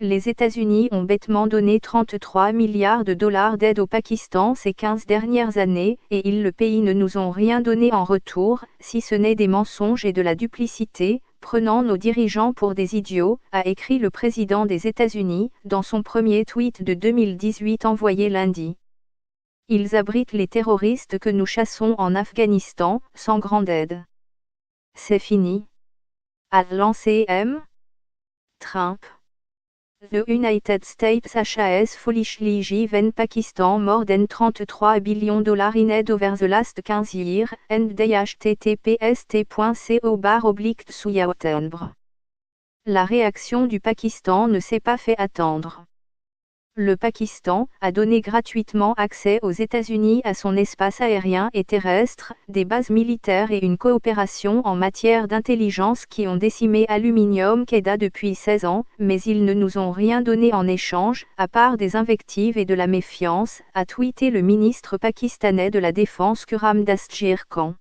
Les États-Unis ont bêtement donné 33 milliards de dollars d'aide au Pakistan ces 15 dernières années, et le pays ne nous ont rien donné en retour, si ce n'est des mensonges et de la duplicité, prenant nos dirigeants pour des idiots, a écrit le président des États-Unis, dans son premier tweet de 2018 envoyé lundi. Ils abritent les terroristes que nous chassons en Afghanistan, sans grande aide. C'est fini. A lancé M. Trump. The United States has foolishly given Pakistan more than $33 billion in aid over the last 15 years, and they https://co/. La réaction du Pakistan ne s'est pas fait attendre. Le Pakistan a donné gratuitement accès aux États-Unis à son espace aérien et terrestre, des bases militaires et une coopération en matière d'intelligence qui ont décimé Aluminium Quetta depuis 16 ans, mais ils ne nous ont rien donné en échange, à part des invectives et de la méfiance, a tweeté le ministre pakistanais de la Défense Khurram Dasgir Khan.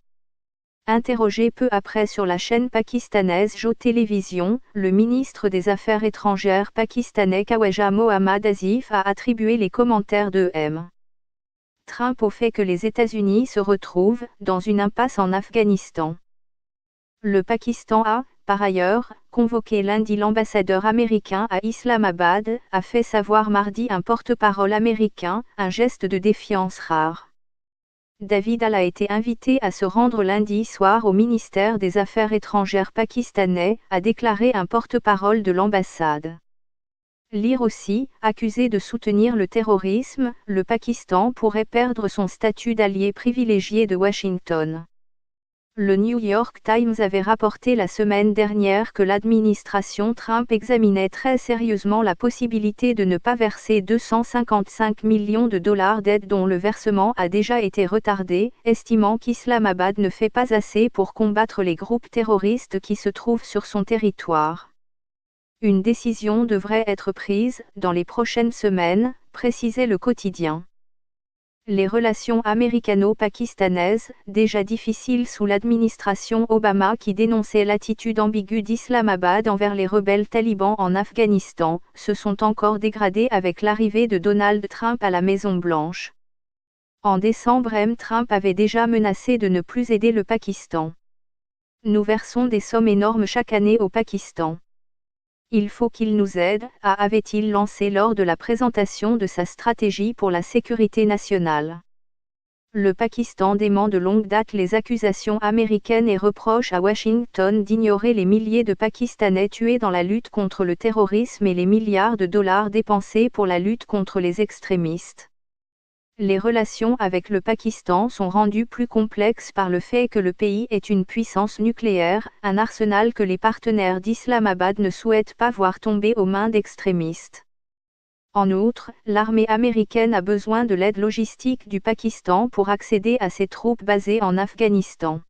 Interrogé peu après sur la chaîne pakistanaise Jo Télévision, le ministre des Affaires étrangères pakistanais Khawaja Mohammad Asif a attribué les commentaires de M. Trump au fait que les États-Unis se retrouvent dans une impasse en Afghanistan. Le Pakistan a, par ailleurs, convoqué lundi l'ambassadeur américain à Islamabad, a fait savoir mardi un porte-parole américain, un geste de défiance rare. David Al a été invité à se rendre lundi soir au ministère des Affaires étrangères pakistanais, a déclaré un porte-parole de l'ambassade. Lire aussi, accusé de soutenir le terrorisme, le Pakistan pourrait perdre son statut d'allié privilégié de Washington. Le New York Times avait rapporté la semaine dernière que l'administration Trump examinait très sérieusement la possibilité de ne pas verser 255 millions de dollars d'aide dont le versement a déjà été retardé, estimant qu'Islamabad ne fait pas assez pour combattre les groupes terroristes qui se trouvent sur son territoire. Une décision devrait être prise dans les prochaines semaines, précisait le quotidien. Les relations américano-pakistanaises, déjà difficiles sous l'administration Obama qui dénonçait l'attitude ambiguë d'Islamabad envers les rebelles talibans en Afghanistan, se sont encore dégradées avec l'arrivée de Donald Trump à la Maison-Blanche. En décembre, Trump avait déjà menacé de ne plus aider le Pakistan. Nous versons des sommes énormes chaque année au Pakistan. Il faut qu'il nous aide, avait-il lancé lors de la présentation de sa stratégie pour la sécurité nationale. Le Pakistan dément de longue date les accusations américaines et reproche à Washington d'ignorer les milliers de Pakistanais tués dans la lutte contre le terrorisme et les milliards de dollars dépensés pour la lutte contre les extrémistes. Les relations avec le Pakistan sont rendues plus complexes par le fait que le pays est une puissance nucléaire, un arsenal que les partenaires d'Islamabad ne souhaitent pas voir tomber aux mains d'extrémistes. En outre, l'armée américaine a besoin de l'aide logistique du Pakistan pour accéder à ses troupes basées en Afghanistan.